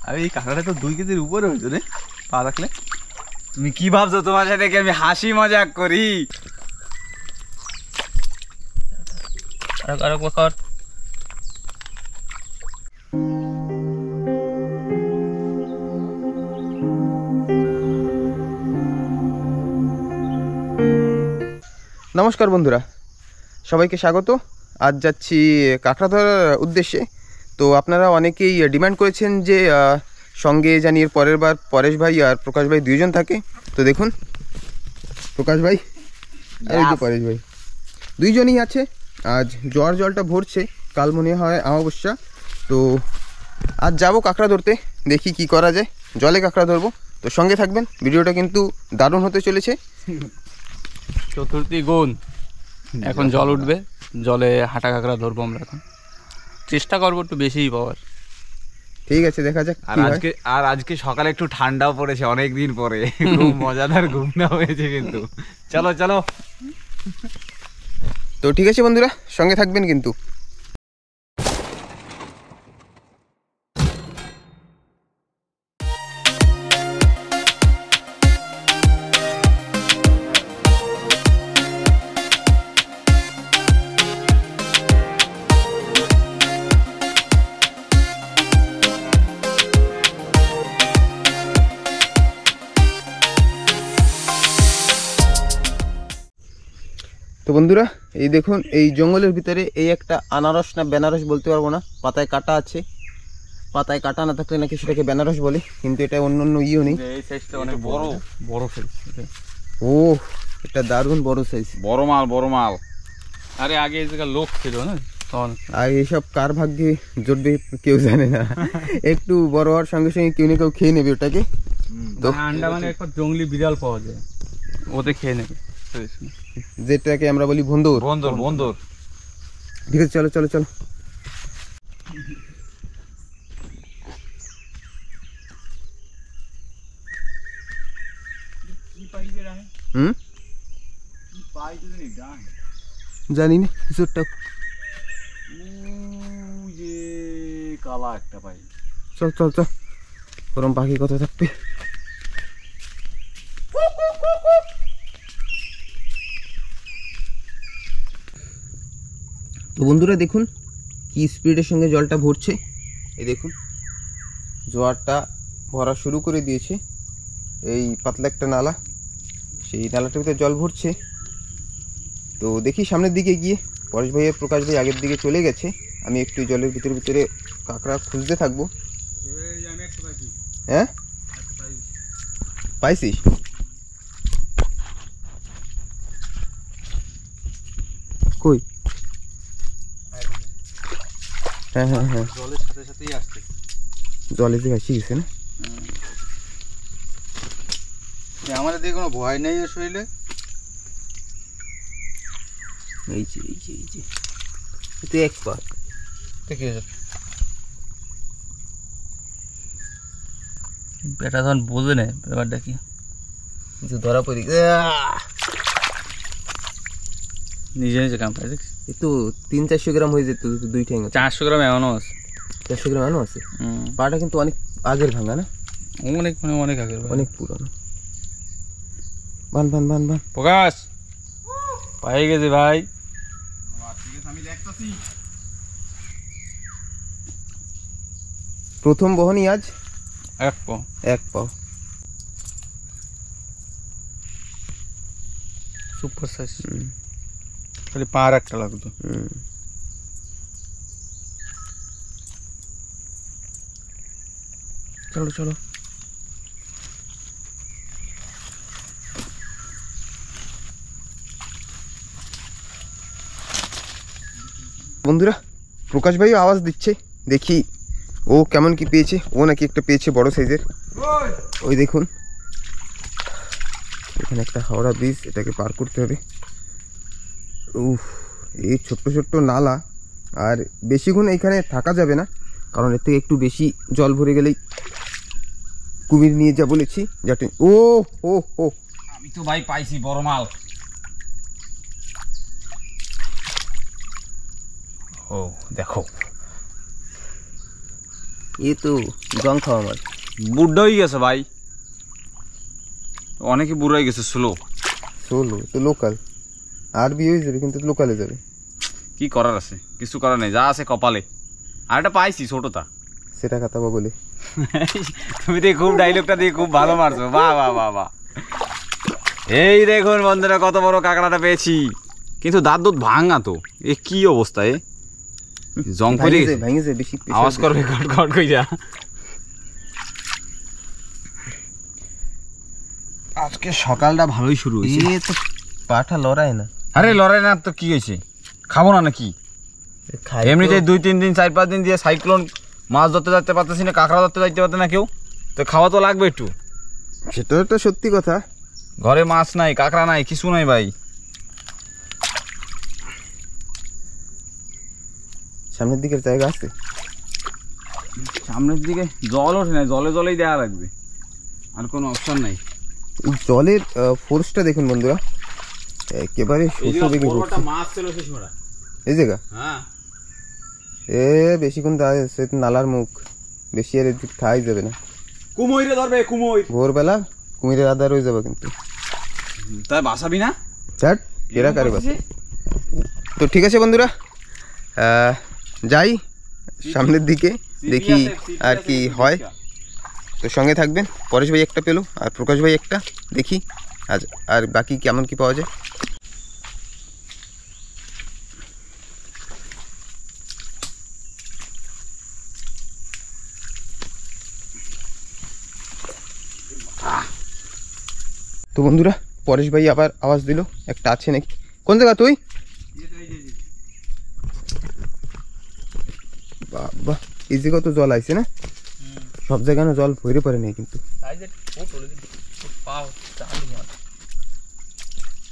আরে এই কাঁকড়াটা তো 2 কেজির উপরে হয়েছে রে, পা রাখলে। তুমি কি ভাবছো তোমার সাথে কি আমি হাসি মজাক করি? আরে কর। নমস্কার বন্ধুরা, সবাইকে স্বাগত। আজ যাচ্ছি কাঁকড়া ধরার উদ্দেশ্যে। তো আপনারা অনেকেই ডিমান্ড করেছেন যে সঙ্গে জানি এর পরের বার পরেশ ভাই আর প্রকাশ ভাই দুইজন থাকে। তো দেখুন, প্রকাশ ভাই আর এই যে পরেশ ভাই দুইজনই আছে। আজ জলটা ভরছে, কাল মনে হয় অমাবস্যা। তো আজ যাবো কাঁকড়া ধরতে, দেখি কি করা যায়। জলে কাঁকড়া ধরবো, তো সঙ্গে থাকবেন। ভিডিওটা কিন্তু দারুণ হতে চলেছে। চতুর্থী গুণ, এখন জল উঠবে, জলে হাঁটা কাঁকড়া ধরবো আমরা। এখন চেষ্টা করবো একটু বেশিই পাওয়ার। ঠিক আছে, দেখা যাক। আর আজকে সকালে একটু ঠান্ডাও পড়েছে অনেকদিন পরে, খুব মজাদার ঘুমটা হয়েছে কিন্তু। চলো চলো। তো ঠিক আছে বন্ধুরা, সঙ্গে থাকবেন কিন্তু। তো বন্ধুরা, এই দেখুন, এই জঙ্গলের ভিতরে এই একটা আনারস না বেনারস বলতে পারবো না, পাতায় কাটা আছে। পাতায় কাটা না থাকলে নাকি সেটাকে বেনারস বলে, কিন্তু এটা অন্য অন্য ইও নেই। এই সাইজটা অনেক বড় বড় সাইজ। ও, এটা দারুণ বড় সাইজ, বড় মাল। আরে আগে এই জায়গা লোক ছিল না, আর এইসব কার ভাগ্যে জুটবে কেউ জানে না। একটু বড় হওয়ার সঙ্গে সঙ্গে কেউ না কেউ খেয়ে নেবে ওটাকে। তো আন্ডামানে একটা জঙ্গলি বিড়াল পাওয়া যায়, ওতে খেয়ে নেবে, যেটাকে আমরা বলি বন্দর। ঠিক আছে, চলো চলো চলো। জানি না কিছুটা কালা একটা পাই। চল চল চল, গরম পাখি কত থাকবে। তো বন্ধুরা দেখুন কি স্পিডের সঙ্গে জলটা ভরছে। এই দেখুন, জোয়ারটা ভরা শুরু করে দিয়েছে। এই পাতলা একটা নালা, সেই নালাটার ভিতরে জল ভরছে। তো দেখি সামনের দিকে গিয়ে। পরেশ ভাই আর প্রকাশ ভাই আগের দিকে চলে গেছে, আমি একটু জলের ভিতরে কাঁকড়া খুঁজতে থাকবো। হ্যাঁ, পাইছিস? কই? হ্যাঁ হ্যাঁ হ্যাঁ, জলের সাথে সাথেই আসছে। জলে যে আসি গেছে না, আমাদের দিকে কোনো ভয় নেই এর শরীরে। এই যে এটা এক পা দেখে বেটা তখন বোঝে না ব্যাপারটা কি, কিছু ধরা পড়ি নিজে কামড়ায়। দেখছি এ তো 300-400 গ্রাম হয়ে যেত, দুই ঠ্যাং। 400 গ্রাম এমনও আছে। 400 গ্রাম এমনও আছে। পাটা কিন্তু অনেক আগের ভাঙা না, অনেক আগের, অনেক পুরনো। বান প্রকাশ পাই গেছে ভাই। প্রথম বহনই আজ এক পাও। সুপার সাইজ, খালি পা একটা লাগতো। চলো চলো। বন্ধুরা, প্রকাশ ভাইও আওয়াজ দিচ্ছে, দেখি ও কেমন কি পেয়েছে। ও নাকি একটা পেয়েছে বড় সাইজের। ওই দেখুন, এখানে একটা হাওড়া ব্রিজ, এটাকে পার করতে হবে। উফ, এই ছোট্ট নালা, আর বেশিক্ষণ এখানে থাকা যাবে না, কারণ এর থেকে একটু বেশি জল ভরে গেলেই কুমির নিয়ে যা বলেছি যাতে। ও ও ও, আমি তো ভাই পাইছি বড় মাল। ও দেখো, এ তো জং খাওয়া মাছ। বুড়ো হয়ে গেছে ভাই, অনেকে বুড়ো হয়ে গেছে। স্লো তো লোকাল আর বিয়ে হয়ে যাবে, কিন্তু লোকালে যাবে। কি করার আছে, কিছু করার নেই, যা আছে কপালে। আর একটা পাইছি ছোটটা, সেটা খাতাবা বলে। তুমি তো খুব ডায়লগটা দিয়ে খুব ভালো মারছো, বাহ বাহ বাহ বাহ। এই দেখুন বন্ধুরা, কত বড় কাঁকড়াটা পেয়েছি, কিন্তু দাঁত দুধ ভাঙা তো। এ কি অবস্থা, এ জং পড়ে গেছে, ভাঙেছে বেশি, আওয়াজ করবে কট কট কইরা। আজকে সকালটা ভালোই শুরু হয়েছে। এ তো পাঠা লড়াই না। আরে লড়াই না তো কি হয়েছে, খাবো না নাকি? এমনিতে 2-3 দিন 4-5 দিন দিয়ে সাইক্লোন, মাছ ধরতে যাইতে পারতেছি না, কাঁকড়া ধরতে যাইতে পারতে না কেউ, তো খাওয়া তো লাগবে একটু। সেটা একটা সত্যি কথা। ঘরে মাছ নাই, কাঁকড়া নাই, কিছু নাই ভাই। সামনের দিকের জায়গা আছে, সামনের দিকে জল ওঠে না, জলে জলেই দেওয়া লাগবে, আর কোনো অপশন নাই। জলের ফোর্সটা দেখুন বন্ধুরা, একেবারে শোষো বেগে পড়ছে। মাছ ছিল শেষ মোড়া এই জায়গা। হ্যাঁ, এ বেশিক্ষণ দাঁড়িয়ে সে নালার মুখ, বেশি আর এদিক খাই যাবে না। কুমইরে ধরবে, কুমইর ভোরবেলা কুমিরের আদার হয়ে যাবে কিন্তু। তাই বাসাবি না, চাট কেরা কারে বাসে। তো ঠিক আছে বন্ধুরা, যাই সামনের দিকে, দেখি আর কি হয়। তো সঙ্গে থাকবেন। পরেশ ভাই একটা পেলো, আর প্রকাশ ভাই একটা, দেখি আজ আর বাকি কেমন কি পাওয়া যায়। তো বন্ধুরা, পরেশ ভাই আবার আওয়াজ দিল, একটা আছে নাকি। কোন জায়গা তুই? বাবা, এই জায়গা তো জল আইছে না, সব জায়গায় জল ভরে পড়ে নেই কিন্তু।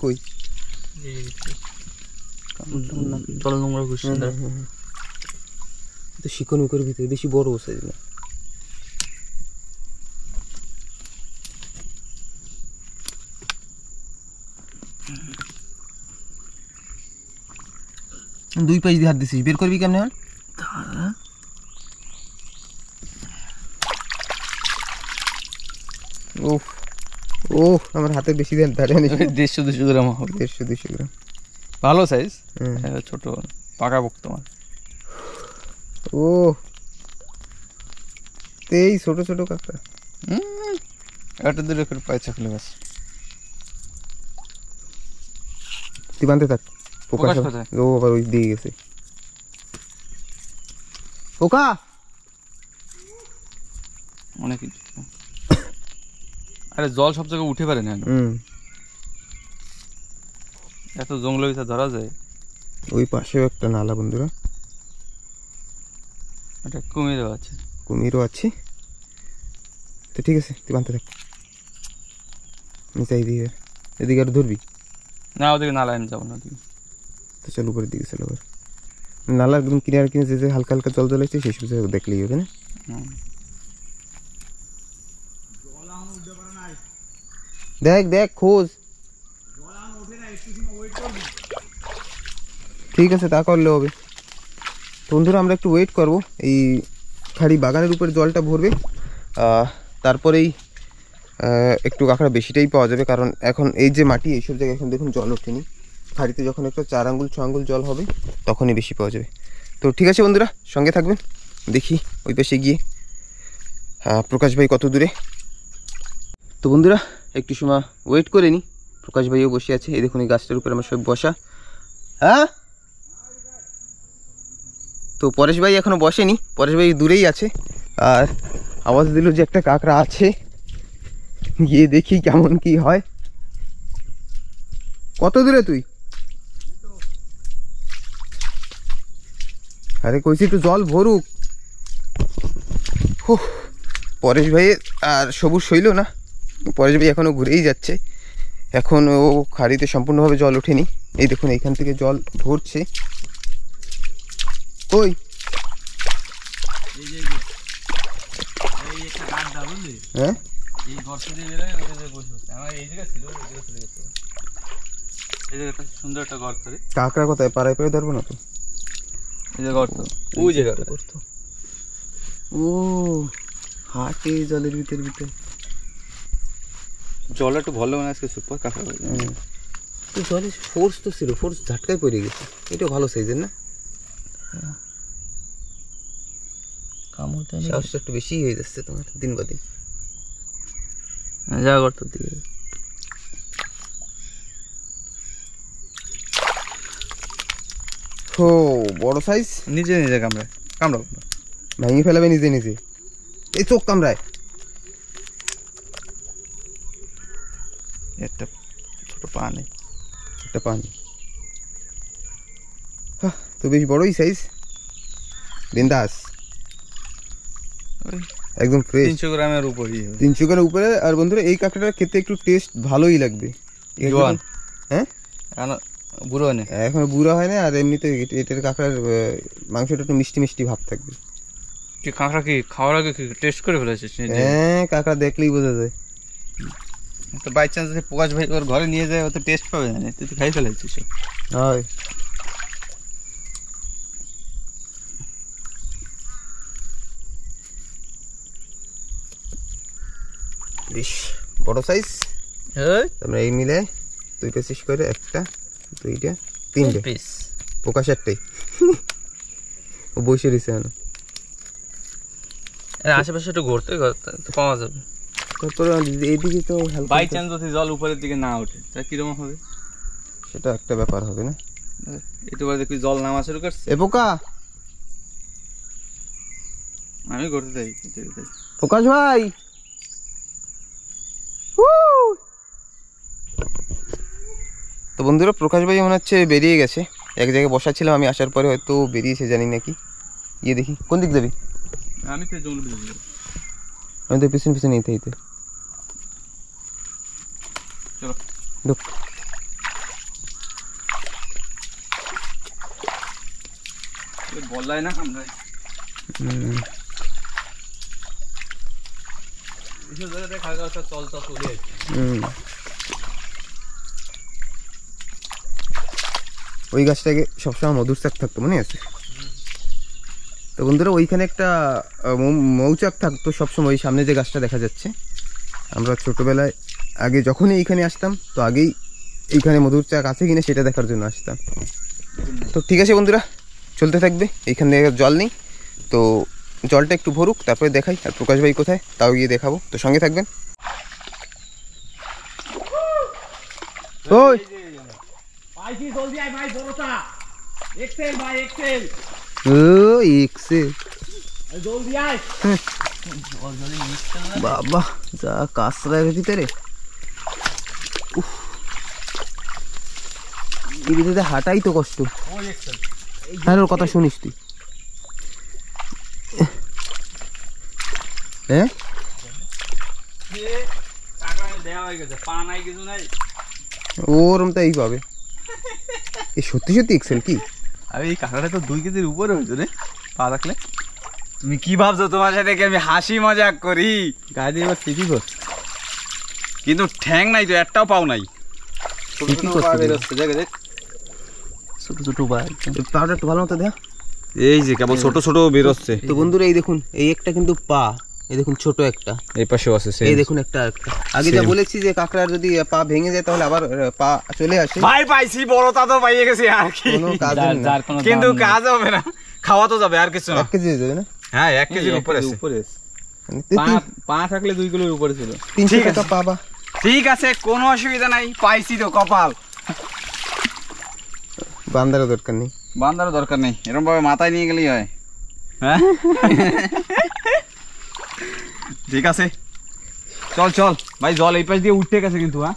কই জল নোংরা করছে তো শিকন মিকর ভিতরে বেশি বড় সাইজ না। দুই পাশ দিয়ে হাত দিছিস, বের করবি কেমনে? ওহ ওহ, আমার হাতে বেশি দেন ধারে নেই। 150-200 গ্রাম হবে। 150-200 গ্রাম, ভালো সাইজ, হুম। ছোট পাকা পোক্ত মাছ। ও এই ছোট ছোট কাঁকড়া, একটা দুটো করে পাইছে ফেলে গেছে। তুই বানতে থাক। প্রকাশ কোথায়? ও আবার ওই দিয়ে গেছে। পোকা অনেক কিছু। আরে জল সব জায়গায় উঠে পারে না, এত জঙ্গলের ভিতরে ধরা যায়। ওই পাশেও একটা নালা বন্ধুরা, একটা কুমিরও আছে, কুমিরও আছে। তো ঠিক আছে, তুই বানতে থাক। নিচে এইদিকে, এদিকে আর ধরবি না? ওদিকে নালায় যাবো না ওদিকে। তো চল উপরের দিকে চলো। আবার নালার একদম কিনারে কিনে যে হালকা হালকা জল জল আছে, সেই সব জায়গায় দেখলেই হবে না। দেখ দেখ খোঁজ। ঠিক আছে, তা করলে হবে। তো বন্ধুরা, আমরা একটু ওয়েট করব। এই খাড়ি বাগানের উপরে জলটা ভরবে, তারপরেই একটু কাঁকড়া বেশিটাই পাওয়া যাবে। কারণ এখন এই যে মাটি, এইসব জায়গায় এখন দেখুন জল ওঠেনি। খাড়িতে যখন একটা 4 আঙ্গুল 6 আঙ্গুল জল হবে, তখনই বেশি পাওয়া যাবে। তো ঠিক আছে বন্ধুরা, সঙ্গে থাকবেন। দেখি ওই পাশে গিয়ে প্রকাশ ভাই কত দূরে। তো বন্ধুরা, একটু সময় ওয়েট করে নিই। প্রকাশ ভাইও বসে আছে, এই দেখুন এই গাছটার উপরে আমার সব বসা। হ্যাঁ, তো পরেশ ভাই এখনো বসেনি, পরেশ ভাই দূরেই আছে। আর আওয়াজ দিল যে একটা কাঁকড়া আছে, গিয়ে দেখি কেমন কি হয়। কত দূরে তুই? আরে কইছি একটু জল ভরুক। পরেশ ভাই আর সবুজ সইল না, পরেশ ভাই এখনো ঘুরেই যাচ্ছে। এখন ও খাড়িতে সম্পূর্ণভাবে জল ওঠেনি। এই দেখুন এইখান থেকে জল ভরছে। কই? হ্যাঁ, সুন্দর একটা গর্ত। কাঁকড়া কোথায়? পাড়ায় পাড়ায় ধরবো না তো। এই যে গর্ত, ওই জায়গাটা গর্ত। ও হাটে জলের ভিতর ভিতর জলটা একটু ভালো মানে আজকে সুপার কাঁকড়া তো জলে ফোর্স তো ছিল, ফোর্স ঝাটকায় পড়ে গেছে। এটা ভালো সাইজের না, কামড়টা সাহসটা একটু বেশি হয়ে যাচ্ছে তোমার দিন বা দিন। যা করতে দিবে ও বড় সাইজ, নিজে নিজে কামড়ায় কামড়াও ভেঙে ফেলাবে নিজে নিজে। এই চোখ কামড়ায়। একটা ছোট পা নেই একটা পান তো বেশ বড়ই সাইজ। বিন্দাস, ওই একদম ফ্রেশ, 300 গ্রামের উপরই হবে। 300 গ্রামের উপরে। আর বন্ধুরা এই কাঁকড়াটা খেতে একটু টেস্ট ভালোই লাগবে। জোয়ান। হ্যাঁ এখন বুড়ো হয় না, এখন বুড়া হয় না, আর এমনিতে এটার কাঁকড়ার মাংসটা একটু মিষ্টি মিষ্টি ভাব থাকবে। তুই কাঁকড়া কি খাওয়ার আগে টেস্ট করে ফেলেছিস নিজে? হ্যাঁ কাঁকড়া দেখলেই বোঝা যায়। তো বাই চান্স যদি প্রকাশ ভাই ওর ঘরে নিয়ে যায় ও তো টেস্ট পাবে না, তুই তো খাই ফেলেছিস। হয় বেশ বড় সাইজ। আমরা এই মিলে 2 পিস করে, একটা 2টা 3টে পিস প্রকাশ একটাই ও বসে রয়েছে এখন। এর আশেপাশে একটু ঘুরতে ঘুরতে তো পাওয়া যাবে। তারপরে এইদিকে তো হালকা বাই চান্স যদি জল উপরের দিকে না ওঠে তা কিরকম হবে? সেটা একটা ব্যাপার হবে না। একটু পরে দেখবি জল নামা শুরু করছে। এ পোকা, আমি করতে চাই প্রকাশ ভাই, তো বন্ধুরা প্রকাশ ভাই মনে হচ্ছে বেরিয়ে গেছে। এক জায়গায় বসা ছিলাম আমি, আসার পরে হয়তো বেরিয়েছে, জানি নাকি। গিয়ে দেখি কোন দিক যাবি। আমি তো জঙ্গল ভিতরে যাবো। আমি তো পিছন পিছনে নিতে হইতে চলো ঢুক। বললাই না আমরা এসব জায়গাতে খাওয়া চল চল চলে আসছে। ওই গাছটাকে সবসময় মধুর চাক থাকতো, মনে আছে? তো বন্ধুরা ওইখানে একটা মৌচাক থাকতো সবসময়, ওই সামনে যে গাছটা দেখা যাচ্ছে। আমরা ছোটোবেলায় আগে যখনই এইখানে আসতাম, তো আগেই এইখানে মধুর চাক আছে কিনা সেটা দেখার জন্য আসতাম। তো ঠিক আছে বন্ধুরা, চলতে থাকবে। এইখানে জল নেই, তো জলটা একটু ভরুক, তারপরে দেখাই। আর প্রকাশ ভাই কোথায় তাও গিয়ে দেখাবো, তো সঙ্গে থাকবেন। ওই পাইছি, জলদি আয় ভাই, বড়টা এক্সেল ভাই, এক্সেল ও এক্সেল, জলদি আয়। বাবা যা কাঁচরার ভিতরে, এই ভিতরে হাঁটাই তো কষ্ট। ওই এক্সেল হ্যাঁ ওর কথা শুনিস তুই? হ্যাঁ টাকা দেওয়া হয়ে গেছে, পা নাই কিছু নাই। ওরম তাই পাবে। এই সত্যি সত্যি এক্সেল কি? আরে এই কাঁকড়াটা তো 2 কেজির উপরে হয়েছে রে, পা রাখলে। তুমি কি ভাবছো তোমার সাথে কি আমি হাসি মজাক করি? গায়ে দিয়ে এবার সিপি করছে, কিন্তু ঠ্যাং নাই তো, একটাও পাও নাই। সিপি করছে বেরোচ্ছে, দেখ দেখ ছোট ছোট পা একদম। পাউডার একটু ভালো মতো দেখ। এই যে কেবল ছোট ছোট বেরোচ্ছে। তো বন্ধুরা এই দেখুন, এই একটা কিন্তু পা, এই দেখুন ছোট একটা, এই পাশেও আছে এই দেখুন একটা একটা। আগে যা বলেছি যে কাঁকড়ার যদি পা ভেঙে যায় তাহলে আবার পা চলে আসে। ভাই পাইছি, বড়টা তো পাইয়ে গেছি আর কি, কোনো কাজ হবে না। যার কোনো কিন্তু কাজ হবে না, খাওয়া তো যাবে আর কিছু না। 1 কেজি হয়ে যাবে না? হ্যাঁ 1 কেজির উপরে আছে। উপরে মানে পা থাকলে 2 কিলোর উপরে ছিল। 300 টাকা পাবা। ঠিক আছে, কোনো অসুবিধা নাই, পাইছি তো, কপাল। বান্দারও দরকার নেই। বান্দারও দরকার নেই, এরকম ভাবে মাথায় নিয়ে গেলেই হয়। হ্যাঁ ঠিক আছে, চল চল ভাই, জল এই পাশ দিয়ে উঠতে গেছে কিন্তু। হ্যাঁ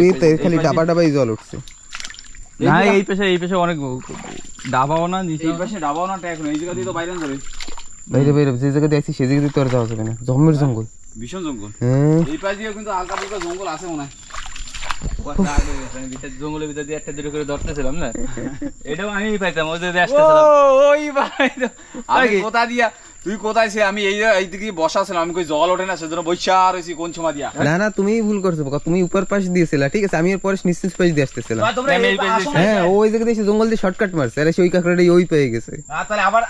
ওই তো খালি ডাবা ডাবাই জল উঠছে। না এই পেশে অনেক ডাবাও না নিচে, এই পাশে ডাবাও না, ট্যাগ এই জায়গা দিয়ে তো বাইরে যাবে। বাইরে বাইরে যে জায়গা দিয়ে আছি সেই জায়গা দিয়ে তো আর যাওয়া যাবে না, জম্মের জঙ্গল। ভীষণ জঙ্গল। হ্যাঁ এই পাশ দিয়ে কিন্তু হালকা ফুলকা জঙ্গল আছে মনে হয়। জঙ্গলের ভিতর দিয়ে একটা দুটো করে ধরতেছিলাম না, এটাও আমি পাইতাম ওই যে আসতেছিলাম। ওই ভাই, আমি কোথা দিয়া তুই কোথায় ছে? আমি এই দিকে বসা ছিলাম, আমি কই জল ওঠে না সেজন্য বইসা রইছি কোন সময় দিয়া। না না, তুমিই ভুল করছো, তুমি উপর পাশ দিয়েছিলা, ঠিক আছে, আমি এর পরে নিশ্চিত পাশ দিয়ে আসতেছিলাম। তোমরা এই পাশে আসো না। হ্যাঁ, ওই জায়গা দিয়ে জঙ্গল দিয়ে শর্টকাট মারছে, আরে সেই কাঁকড়াটাই ওই পেয়ে গেছে। তাহলে আবার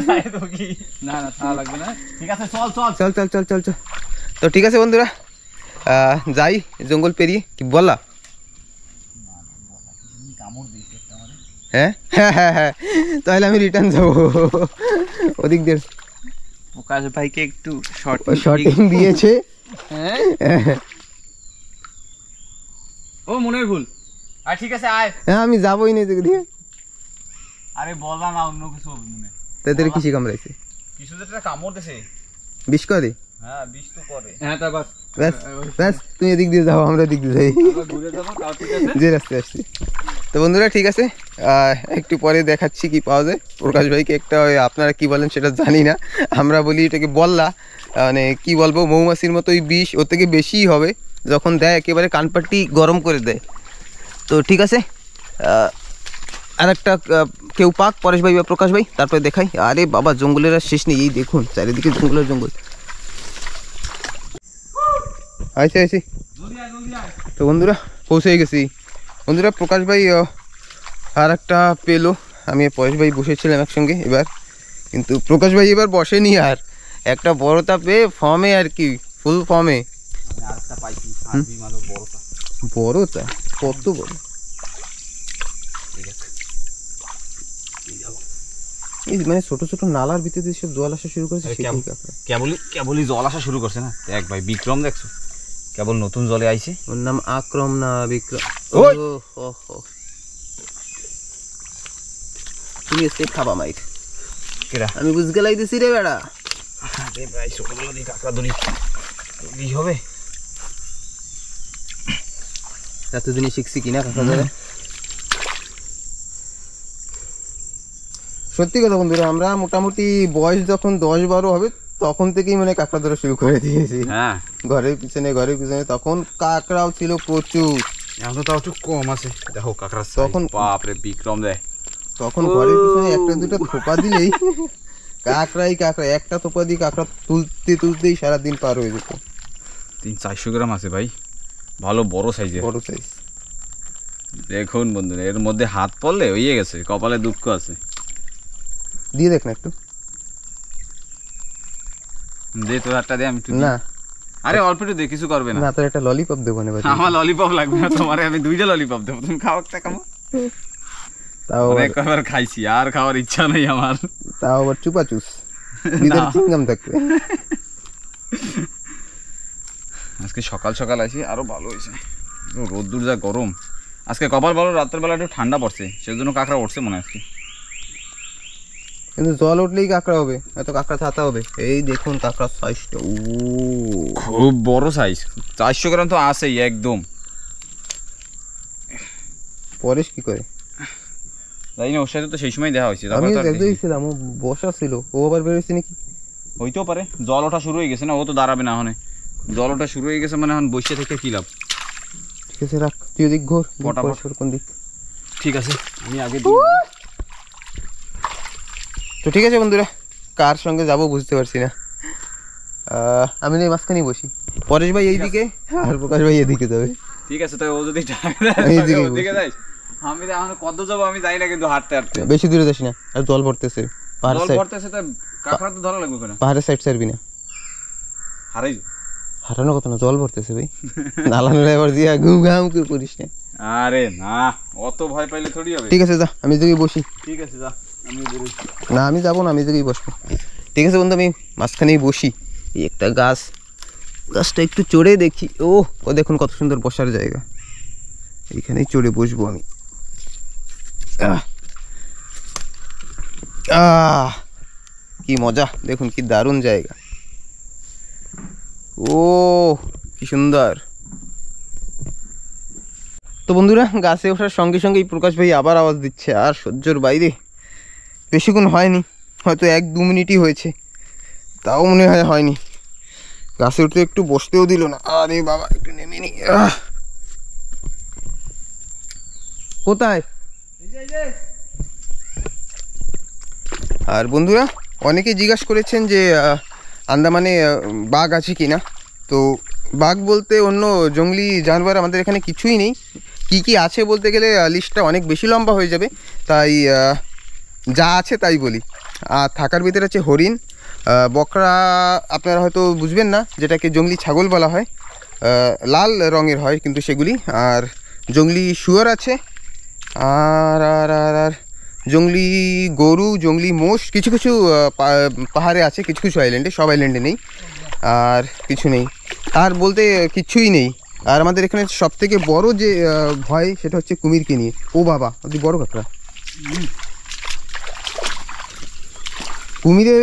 যাই তো কি? না না, তা লাগবে না। ঠিক আছে, চল চল। চল চল চল চল চল। তো ঠিক আছে বন্ধুরা, যাই জঙ্গল পেরিয়ে, কি বললা? হ্যাঁ হ্যাঁ হ্যাঁ হ্যাঁ, তাহলে আমি রিটার্ন যাবো ওদিক দিয়ে। প্রকাশ ভাইকে একটু শর্টিং দিয়েছে। ও মনের ভুল। আর ঠিক আছে আয়। হ্যাঁ, আমি যাবোই না এদিকে দিয়ে। আরে বলবা না অন্য কিছু মনে। তাদের কিসে কামড়াইছে? কিছু যেটা কামড় দিছে। বিষ করে? হ্যাঁ, বিষ তো করে। হ্যাঁ, তা বাস। ব্যাস ব্যাস, তুমি এদিক দিয়ে যাও, আমরা এদিক দিয়ে যাই, ঘুরে যাবো, তাও ঠিক আছে। যে রাস্তায় আসছি। তো বন্ধুরা ঠিক আছে, একটু পরে দেখাচ্ছি কি পাওয়া যায়। প্রকাশ ভাইকে একটা, আপনারা কি বলেন সেটা জানি না, আমরা বলি এটাকে বললা, মানে কি বলবো, মৌমাছির মতো ওই বিষ, ওর থেকে বেশিই হবে, যখন দেয় একেবারে কানপাটি গরম করে দেয়। তো ঠিক আছে, আর একটা কেউ পাক, পরেশ ভাই বা প্রকাশ ভাই, তারপরে দেখাই। আরে বাবা, জঙ্গলের আর শেষ নেই, এই দেখুন চারিদিকে জঙ্গলের জঙ্গল। আইসি আইসি। তো বন্ধুরা পৌঁছে গেছি। বন্ধুরা প্রকাশ ভাই আর একটা পেলো, আমি পরেশ ভাই বসেছিলাম একসঙ্গে এবার, কিন্তু প্রকাশ ভাই এবার বসেনি, আর একটা বড়টা পেয়ে ফর্মে, আর কি ফুল ফর্মে। বড়টা কত বড়? এই মানে ছোট ছোট নালার ভিতরে দিয়ে সব জল আসা শুরু করেছে। কেবলই জল আসা শুরু করছে না। দেখ ভাই, বিক্রম দেখছো, কেবল নতুন জলে আইছে। ওর নাম আক্রম না বিক্রম? ওই! তুমি এসে খাবা মাইট, কেডা? আমি বুঝ গেলাই দিছি রে বেড়া। আরে ভাই, ছোটবেলা দিয়ে কাঁকড়া ধরি কি হবে? এতদিনে শিখছি কিনা কাঁকড়া ধরে। সত্যি কথা বন্ধুরা, আমরা মোটামুটি বয়স যখন 10-12 হবে তখন থেকেই মানে কাঁকড়া ধরা শুরু করে দিয়েছি। হ্যাঁ, ঘরের পিছনে তখন কাঁকড়াও ছিল প্রচুর। এখন তো তাও একটু কম আছে। দেখো কাঁকড়া তখন বাপরে বিক্রম দেয়। তখন ঘরের পিছনে একটা দুটো থোপা দিলেই কাঁকড়াই কাঁকড়া, একটা থোপা দিয়ে কাঁকড়া তুলতেই সারাদিন পার হয়ে যেত। 300-400 গ্রাম আছে ভাই, ভালো বড় সাইজের। বড় সাইজ। দেখুন বন্ধুরা, এর মধ্যে হাত পড়লে হয়ে গেছে, কপালে দুঃখ আছে। দিয়ে দেখ না একটু। দে তোর হাতটা দে, আমি একটু না, আরে অল্প একটু দে, কিছু করবে না। না তোর একটা ললিপপ দেবো না। আমার ললিপপ লাগবে না, তোমারে আমি 2টা ললিপপ দেবো, তুমি খাও একটা। কামো তাও একবার খাইছি, আর খাওয়ার ইচ্ছা নেই আমার। তাও আবার চুপাচুস, ভিতরে চিংগাম থাকবে। আজকে সকাল সকাল আসি, আরো ভালো হয়েছে। রোদ্দুর যা গরম আজকে, কপাল ভালো, রাতের বেলা একটু ঠান্ডা পড়ছে, সেজন্য কাঁকড়া উঠছে মনে হচ্ছে। কিন্তু জল উঠলেই কাঁকড়া হবে, এত কাঁকড়া থাতা হবে। এই দেখুন কাঁকড়ার সাইজটা, ও খুব বড় সাইজ, 400 গ্রাম তো আছেই একদম। পরেশ কি করে তাই না, ওর সাথে তো সেই সময় দেখা হয়েছে। আমি দেখছিলাম ও বসা ছিল, ও আবার বেরোচ্ছে নাকি? হইতেও পারে, জল ওঠা শুরু হয়ে গেছে না, ও তো দাঁড়াবে না। এখন জল ওঠা শুরু হয়ে গেছে মানে এখন বসে থেকে কি লাভ। ঠিক আছে রাখ, তুই ওদিক ঘোর। কোন দিক? ঠিক আছে, আমি আগে। তো ঠিক আছে বন্ধুরা, কার সঙ্গে যাবো বুঝতে পারছি না। আমি এই মাঝখানেই বসি, পরেশ ভাই এইদিকে আর প্রকাশ ভাই এদিকে যাবে। ঠিক আছে, তাই ও যদি ওদিকে যাই, আমি এখন কত যাবো আমি যাই না, কিন্তু হাঁটতে হাঁটতে। বেশি দূরে যাস না, আর জল পড়তেছে। জল পড়তেছে তো কাঁকড়া তো ধরা লাগবে কেন? পাহাড়ের সাইড ছাড়বি না। হারাই হারানো কথা না, জল ভরতেছে ভাই। নালা নালা এবার দিয়ে ঘুম করিস না। আরে না, অত ভয় পাইলে থোড়ি হবে। ঠিক আছে যা, আমি এদিকে বসি। ঠিক আছে যা, আমি বেরোচ্ছি। না আমি যাবো না, আমি এদিকেই বসবো। ঠিক আছে বন্ধু, আমি মাঝখানেই বসি। এই একটা গাছটা একটু চড়ে দেখি। ও দেখুন কত সুন্দর বসার জায়গা, এইখানেই চড়ে বসবো আমি। কি মজা, দেখুন কি দারুণ জায়গা। ও কি সুন্দর। তো বন্ধুরা, গাছে ওঠার সঙ্গে সঙ্গেই প্রকাশ ভাই আবার আওয়াজ দিচ্ছে, আর সহ্যর বাইরে। বেশিক্ষণ হয়নি, হয়তো 1-2 মিনিটই হয়েছে, তাও মনে হয়নি। গাছে উঠতে একটু বসতেও দিল না। আরে বাবা, একটু নেমে নি। কোথায়? আর বন্ধুরা অনেকেই জিজ্ঞাসা করেছেন যে আন্দামানে বাঘ আছে কি না। তো বাঘ বলতে অন্য জঙ্গলি জানোয়ার আমাদের এখানে কিছুই নেই। কি কি আছে বলতে গেলে লিস্টটা অনেক বেশি লম্বা হয়ে যাবে, তাই যা আছে তাই বলি। আর থাকার ভিতরে আছে হরিণ, বকরা আপনারা হয়তো বুঝবেন না, যেটাকে জঙ্গলি ছাগল বলা হয়, লাল রঙের হয় কিন্তু সেগুলি। আর জঙ্গলি শুয়োর আছে, আর আর আর আর জঙ্গলি গরু, জঙ্গলি মোষ কিছু কিছু পাহাড়ে আছে, কিছু কিছু আইল্যান্ডে, সব আইল্যান্ডে নেই। আর কিছু নেই, আর বলতে কিছুই নেই। আর আমাদের এখানে সবথেকে বড় যে ভয় সেটা হচ্ছে কুমিরকে নিয়ে। ও বাবা, অতি বড় কাঁকড়া। কুমিরে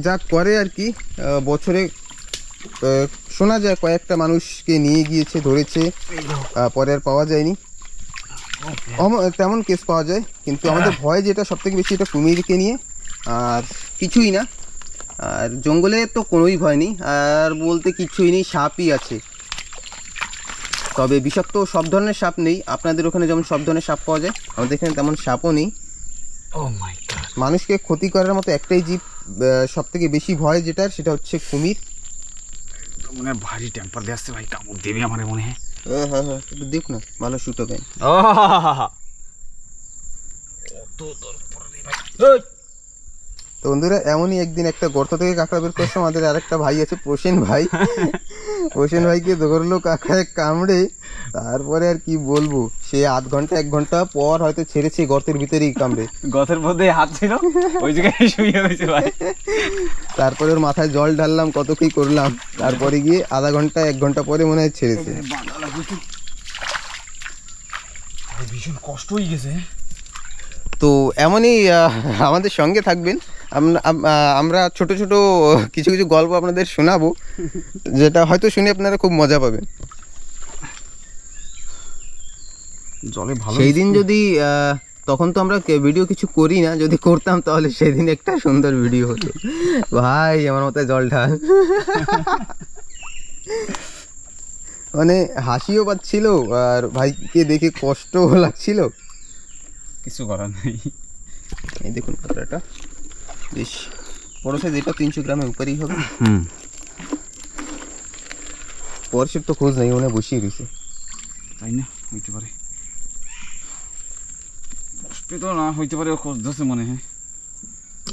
যা করে আর কি, বছরে শোনা যায় কয়েকটা মানুষকে নিয়ে গিয়েছে, ধরেছে, পরে আর পাওয়া যায়নি। তেমন কেস পাওয়া যায়, কিন্তু আমাদের ভয় যেটা সবথেকে বেশি, এটা কুমিরকে নিয়ে, আর কিছুই না। আর জঙ্গলে তো কোনোই ভয় নেই, আর বলতে কিছুই নেই। সাপই আছে, তবে বিষাক্ত সব ধরনের সাপ নেই। আপনাদের ওখানে যেমন সব ধরনের সাপ পাওয়া যায়, আমাদের এখানে তেমন সাপও নেই। ও মাই গড, মানুষকে ক্ষতি করার মতো একটাই জীব সব থেকে বেশি ভয় যেটার, সেটা হচ্ছে কুমির। তো মনে হয় ভারী টেম্পার দিয়ে আসছে ভাই, কামড় দেবে আমার মনে হয়। হ্যাঁ হ্যাঁ হ্যাঁ, দেখ না, ভালো শুট হবে। তো বন্ধুরা, এমনই একদিন একটা গর্ত থেকে কাঁকড়া বের করছে। আমাদের আরেকটা ভাই আছে, প্রসেন ভাই। প্রসেন ভাইকে ধরলো কাঁকড়ায় কামড়ে, তারপরে আর কি বলবো, সে আধ ঘন্টা 1 ঘন্টা পর হয়তো ছেড়েছে গর্তের ভিতরেই কামড়ে। গথের মধ্যে হাত ছিল, ওই জায়গায় শুয়ে রয়েছে ভাই। তারপরে ওর মাথায় জল ঢাললাম, কত কি করলাম, তারপরে গিয়ে আধা ঘন্টা 1 ঘন্টা পরে মনে হয় ছেড়েছে। ভীষণ কষ্ট হয়ে গেছে। তো এমনই আমাদের সঙ্গে থাকবেন। আমরা ছোট ছোট কিছু কিছু গল্প আপনাদের শোনাবো, যেটা হয়তো শুনে আপনারা খুব মজা পাবেন। জলে ভালো সেই দিন যদি তখন তো আমরা ভিডিও কিছু করি না, যদি করতাম তাহলে সেদিন একটা সুন্দর ভিডিও হতো। ভাই আমার মাথায় জল ঢাল। মানে হাসিও পাচ্ছিল, আর ভাইকে দেখে কষ্টও লাগছিল। কিছু করার নেই। এই দেখুন কাঁকড়াটা বেশ বড় সাইজ, এটা 300 গ্রামের উপরেই হবে। পরশের তো খোঁজ নেই, মনে বসিয়ে রয়েছে। তাই না, হইতে পারে, বসবে তো না, হইতে পারে খোঁজ ধরছে মনে হয়।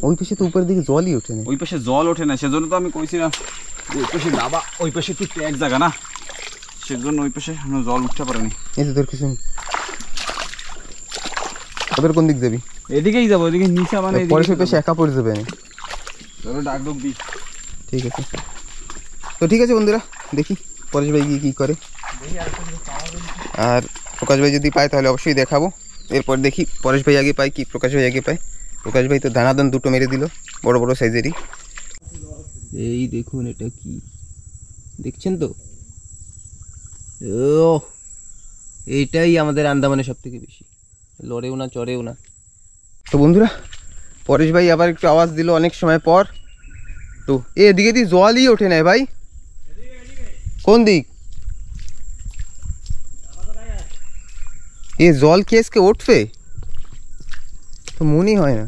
ওই পাশে তো উপরের দিকে জলই ওঠে না। ওই পাশে জল ওঠে না, সেজন্য তো আমি কইছিলাম ওই পাশে দাবা, ওই পাশে একটু ট্যাগ জায়গা না, সেজন্য ওই পাশে জল উঠতে পারেনি। এই তো তোর কিছু ওদের কোন দিক যাবি? এদিকেই যাবো, এদিকে নিচে মানে পরে সে পাশে একা পড়ে যাবে। চলো ডাক ডুক দি। ঠিক আছে, তো ঠিক আছে বন্ধুরা, দেখি পরেশ ভাই গিয়ে কী করে। আর প্রকাশ ভাই যদি পায় তাহলে অবশ্যই দেখাবো। এরপর দেখি পরেশ ভাই আগে পায় কি প্রকাশ ভাই আগে পায়। প্রকাশ ভাই তো দানাদান দুটো মেরে দিল, বড় বড় সাইজেরই। এই দেখুন, এটা কি দেখছেন তো? ও, এইটাই আমাদের আন্দামানে সব থেকে বেশি, লড়েও না চড়েও না। তো বন্ধুরা, পরেশ ভাই আবার একটু আওয়াজ দিল অনেক সময় পর। তো এদিকে দিয়ে জলই ওঠে না ভাই। কোন দিক? এ জল কি আজকে উঠবে তো মনেই হয় না।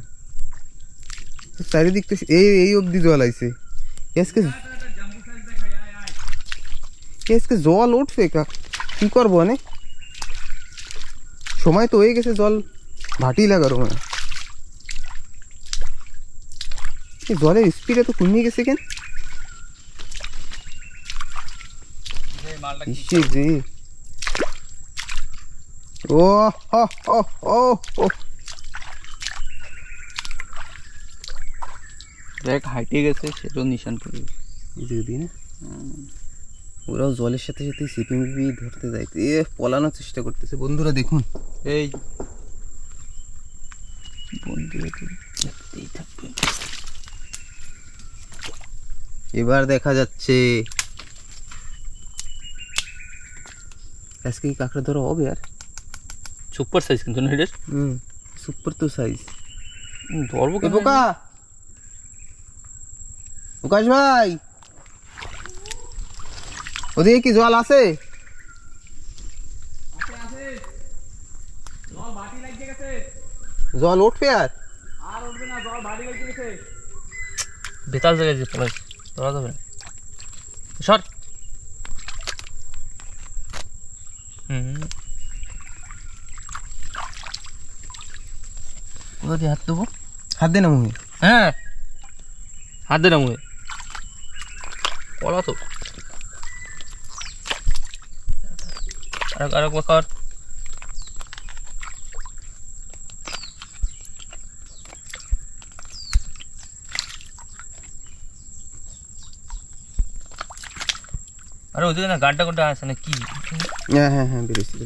চারিদিক তো এই অবধি জল আইছে। আজকে জল উঠবে, কি করবো? মানে সময় তো হয়ে গেছে, জল ভাটি লাগারো। মানে জলের স্পিড এত কমে গেছে কেন? যে ও দেখ হাইটে গেছে, সেটাও নিশান পড়ে যদি না, ওরাও জলের সাথে সাথে সিপি মিপি ধরতে যাইতে পলানোর চেষ্টা করতেছে। বন্ধুরা দেখুন, এই বন্ধুরা তো দেখতেই থাকবে। এবার দেখা যাচ্ছে আজকে কি কাঁকড়া ধরা হবে। আর সুপার সাইজ কিন্তু না এটার। সুপার তো সাইজ। ধরবো এ পোকা, প্রকাশ ভাই ওদিকে কি জল আছে? জল উঠবে? আর বেতাল জায়গায় যে পলাশ ধরা যাবে না সর কোথা দিয়ে হাত দেবো হাত দে না মুখে। হ্যাঁ হাত দে না মুখে পলা তো আরেকবার কর আরে ওদিকে না গাড্ডা গাড্ডা আছে না কি হ্যাঁ হ্যাঁ হ্যাঁ বেরিয়েছি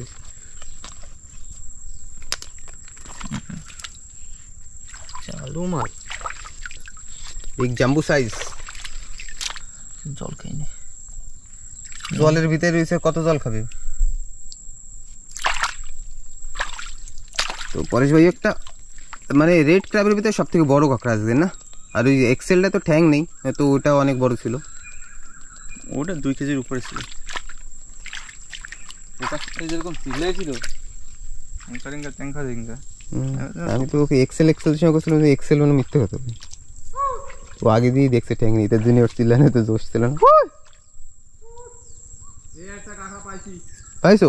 চালু মাছ এক জাম্বু সাইজ। জল খাই নি জলের ভিতরে রয়েছে, কত জল খাবে? তো পরেশ ভাই একটা মানে রেড ক্র্যাবের ভিতরে সব থেকে বড় কাঁকড়া আসবে না? আর ওই এক্সেলটা তো ঠ্যাং নেই, তো ওটা অনেক বড় ছিল। ওটা 2 কেজির উপরে ছিল। এটা যেরকম পিলে ছিল ট্যাঙ্কা দিঙ্গা। আমি তো ওকে এক্সেল সঙ্গে করছিলাম, এক্সেল মানে মিথ্যে কথা। ও আগে দিয়ে দেখছে ঠ্যাং নেই, তার জন্য ওর চিল্লানো তো জোশ ছিল না। পাইছো?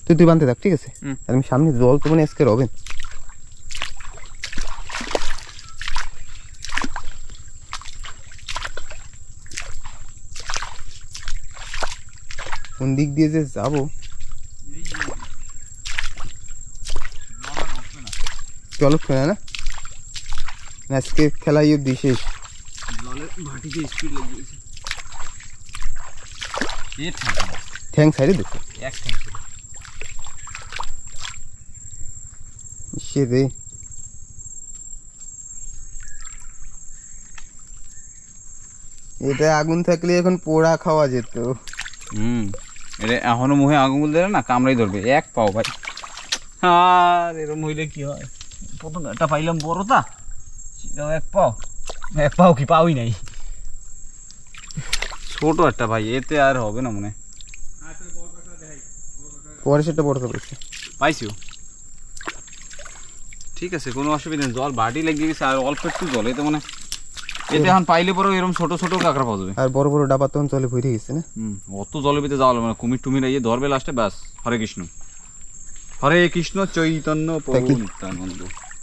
তুই বানতে থাক, ঠিক আছে? আর আমি সামনে জল তো মানে আজকে রবেন। কোন দিক দিয়ে যে যাবো চলো না, আজকে খেলাই বিশেষ। ঠ্যাং সাইডে দেখো সে রে। এটা আগুন থাকলে এখন পোড়া খাওয়া যেত। এটা এখনো মুখে আগুন দিলে না কামড়াই ধরবে, এক পাও ভাই। আর এরকম হইলে কি হয়? প্রথম একটা পাইলাম বড়টা, সেটাও এক পাও কি পাওই নাই, ছোট একটা ভাই, এতে আর হবে না মনে। পরে সেটা বড় পেয়েছে, পাইছিও। ঠিক আছে, কোনো অসুবিধা নেই। জল বাটি লেগে গেছে আর অল্প একটু জল, এতে মানে এতে এখন পাইলে পরেও এরকম ছোট ছোট কাঁকড়া পাওয়া যাবে। আর বড় বড় ডাবা তখন জলে ভরে গেছে না? অত জলের ভিতরে যাওয়া মানে কুমির টুমির ইয়ে ধরবে লাস্টে, ব্যাস। হরে কৃষ্ণ চৈতন্য প্রভু নিত্যানন্দ।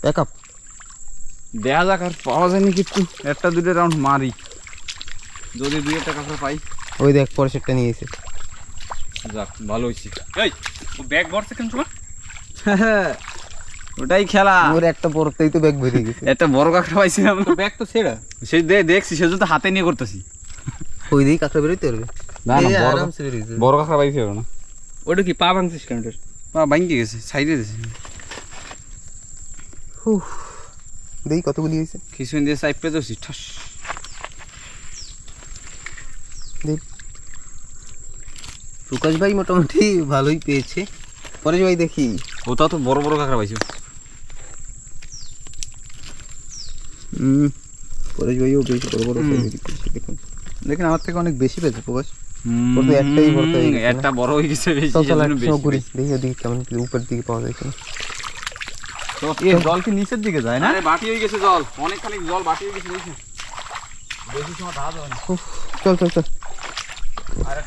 এক আপ দেখা যাক, আর পাওয়া যায় নাকি একটু, একটা দুটো রাউন্ড মারি, যদি 2-1টা কাঁকড়া পাই। ওই দেখ পরে সেটা নিয়ে এসে যাক, ভালো হয়েছে। এই ব্যাগ ভরছে কেন তোমার? ওটাই খেলা। ওর একটা বড়তেই তো ব্যাগ ভরে গেছে। একটা বড় কাঁকড়া পাইছিলাম, ব্যাগ তো ছেড়া। সেই দেখছি, সেজন্য হাতে নিয়ে করতেছি। ওই দিকে কাঁকড়া বেরোতে পারবে না না, আরামসে বেরিয়েছে। বড় কাঁকড়া পাইছি না। ওটা কি পা ভাঙছিস কেন? ভাঙিয়ে গেছে, সাইডে দিয়েছে। দেখি কতগুলি হয়েছে। কিছুদিন দিয়ে সাইড পেয়ে যাচ্ছি, ঠাস। প্রকাশ ভাই মোটামুটি ভালোই পেয়েছে। পরেশ ভাই দেখি, ওটাও তো বড় বড় কাঁকড়া পাইছো। পরেশ ভাইও বেশ বড় বড় পেয়েছে, দেখুন দেখেন আমার থেকে অনেক বেশি পেয়েছে প্রকাশ। ওর তো একটাই বড় হয়ে গেছে। একটা বড় হয়ে গেছে বেশি, চল চল সেজন্য বেশি ঘুরি, পেয়েছি। দেখি ওদিকে কেমন উপর দিকে পাওয়া যায় কিনা। এই জল কি নিচের দিকে যায় না? আরে বাটি হয়ে গেছে জল, অনেকখানি জল বাটি হয়ে গেছে, দেখি বেশি সময় দাঁড়া যাবে না। চল চল চল।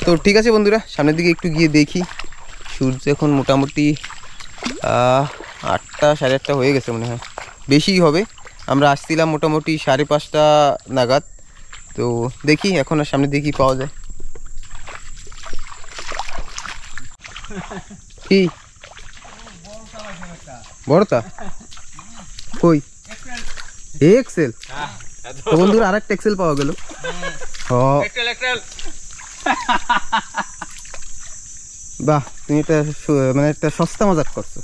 তো ঠিক আছে বন্ধুরা, সামনের দিকে একটু গিয়ে দেখি। সূর্য এখন মোটামুটি 8টা 8:30 হয়ে গেছে মনে হয়, বেশি হবে। আমরা আসছিলাম মোটামুটি 5:30 নাগাদ। তো দেখি এখন আর সামনের দিকে কি পাওয়া যায়। কি বড়টা কই? এক্সেল। তো বন্ধুরা আরেকটা এক্সেল পাওয়া গেল। বাহ, তুমি এটা মানে একটা সস্তা মজাক করছো।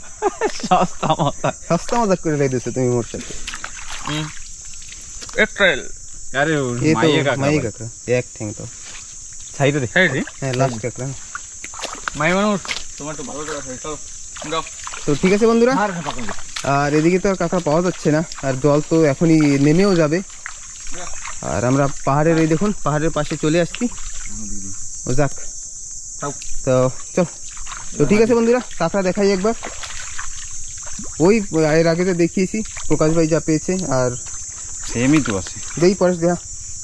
সস্তা মজাক করে দিয়েছো তুমি মোর সাথে। আরে এই তো মাইয়ে কাঁকড়া মাই ভাই। কাঁকড়া, এক ঠ্যাং তো। সাইডে দে। হ্যাঁ লাস্ট কাঁকড়া। মাই মানুষ তোমার তো ভালো করে চলো যাও। তো ঠিক আছে বন্ধুরা, আর এদিকে তো আর কাঁকড়া পাওয়া যাচ্ছে না, আর জল তো এখনই নেমেও যাবে। আর আমরা পাহাড়ের, এই দেখুন পাহাড়ের পাশে চলে আসছি। ও যাক, তো চল। তো ঠিক আছে বন্ধুরা, কাঁকড়া দেখাই একবার। ওই এর আগে তো দেখিয়েছি প্রকাশ ভাই যা পেয়েছে, আর সেমই তো আছে। দেখি পরেশ দেখা।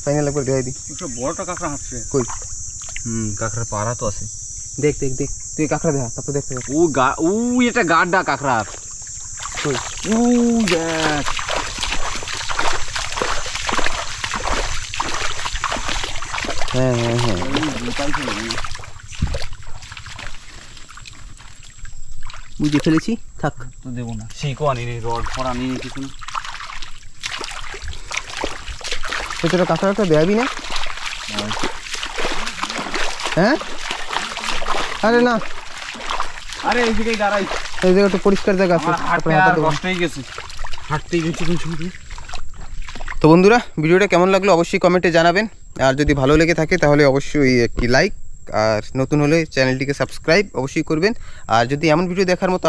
ফাইনাল একবার দেখাই দিই। বড়টা কাঁকড়া হাঁটছে। কই কাঁকড়ার পাড়া তো আছে। দেখ দেখ দেখ, তুই কাঁকড়া দেখা, তারপর দেখতে দেখ। এটা গাড্ডা কাঁকড়ার। কই দেখ হ্যাঁ হ্যাঁ হ্যাঁ, বুঝে ফেলেছি, থাক। তো দেবো না, শিকো আনিনি, রড ফড় আনিনি, কিছু না। তোরা কাঁকড়াটা দেখাবি না? হ্যাঁ আরে না, আরে এই দিকেই দাঁড়াই, এই জায়গাটা পরিষ্কার জায়গা আছে, আমার হাঁটতে তারপরে আর হাঁটাতে হবে। কষ্ট হয়ে গেছে, হাঁটতেই গেছি কিছু। তো বন্ধুরা, ভিডিওটা কেমন লাগলো অবশ্যই কমেন্টে জানাবেন। আর যদি ভালো লেগে থাকে তাহলে অবশ্যই একটি লাইক, আর নতুন হলে চ্যানেলটিকে সাবস্ক্রাইব অবশ্যই করবেন। আর যদি এমন ভিডিও দেখার মতো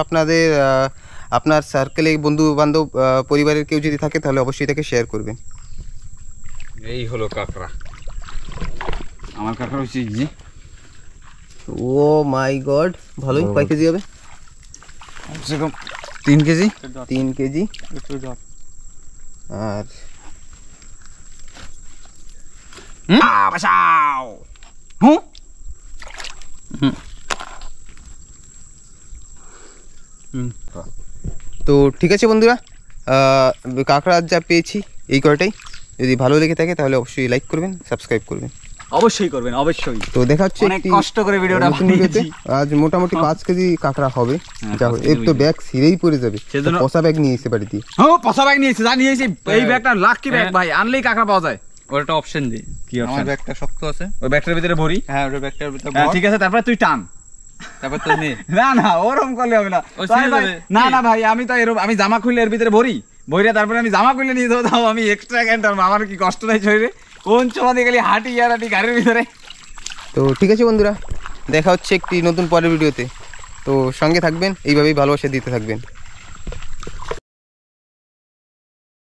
আপনার সার্কেলে বন্ধু বান্ধব পরিবারের কেউ যদি থাকে তাহলে অবশ্যই তাকে শেয়ার করবেন। এই হলো কাঁকড়া, আমার কাঁকড়া হচ্ছে যে ও মাই গড, ভালোই। কয় কেজি হবে? সেরকম 3 কেজি। 3 কেজি। একটু ধর। আর বাঁচাও। হুঁ তো ঠিক আছে বন্ধুরা, কাঁকড়া আজ যা পেয়েছি এই কয়টাই। যদি ভালো লেগে থাকে তাহলে অবশ্যই লাইক করবেন, সাবস্ক্রাইব করবেন। অবশ্যই করবেন, অবশ্যই। তো দেখা হচ্ছে অনেক একটি কষ্ট করে ভিডিওটা নতুন ভিডিওতে। বানিয়েছি। আজ মোটামুটি 5 কেজি কাঁকড়া হবে। হ্যাঁ, যা 5 হোক, কেজি এর তো হয়েছে। ব্যাগ ছিঁড়েই পড়ে যাবে। সেজন্য- পচা ব্যাগ নিয়ে এসে বাড়িতে। হ্যাঁ, পচা ব্যাগ নিয়েছি, যা নিয়েছি। এই ব্যাগটা লাকি ব্যাগ ভাই, আনলেই কাঁকড়া পাওয়া যায়। ওর একটা অপশন দিই। কি option? আমার ব্যাগটা শক্ত আছে। ওই ব্যাগটার ভিতরে ভরি। হ্যাঁ, ওর ব্যাগটার ভিতরে হ্যাঁ, ভর। ঠিক আছে, তারপরে তুই টান। তারপর তো নে। না না, ওরকম করলে হবে না। ও তাই ছিঁড়ে ভাই, যাবে। না না ভাই, আমি তো এরকম, আমি জামা খুললে এর ভিতরে ভরি, ভরিয়া তারপরে আমি জামা খুললে নিয়ে যাবো, তাও আমি এক্সট্রা ক্যান্টার, আমার কি কষ্ট নাই শরীরে? কোন চোরা দিয়ে গেলি হাঁটি আর হাঁটি গাড়ির ভিতরে। তো ঠিক আছে বন্ধুরা, দেখা হচ্ছে একটি নতুন পরের ভিডিওতে। তো সঙ্গে থাকবেন, এইভাবেই ভালোবাসা দিতে থাকবেন।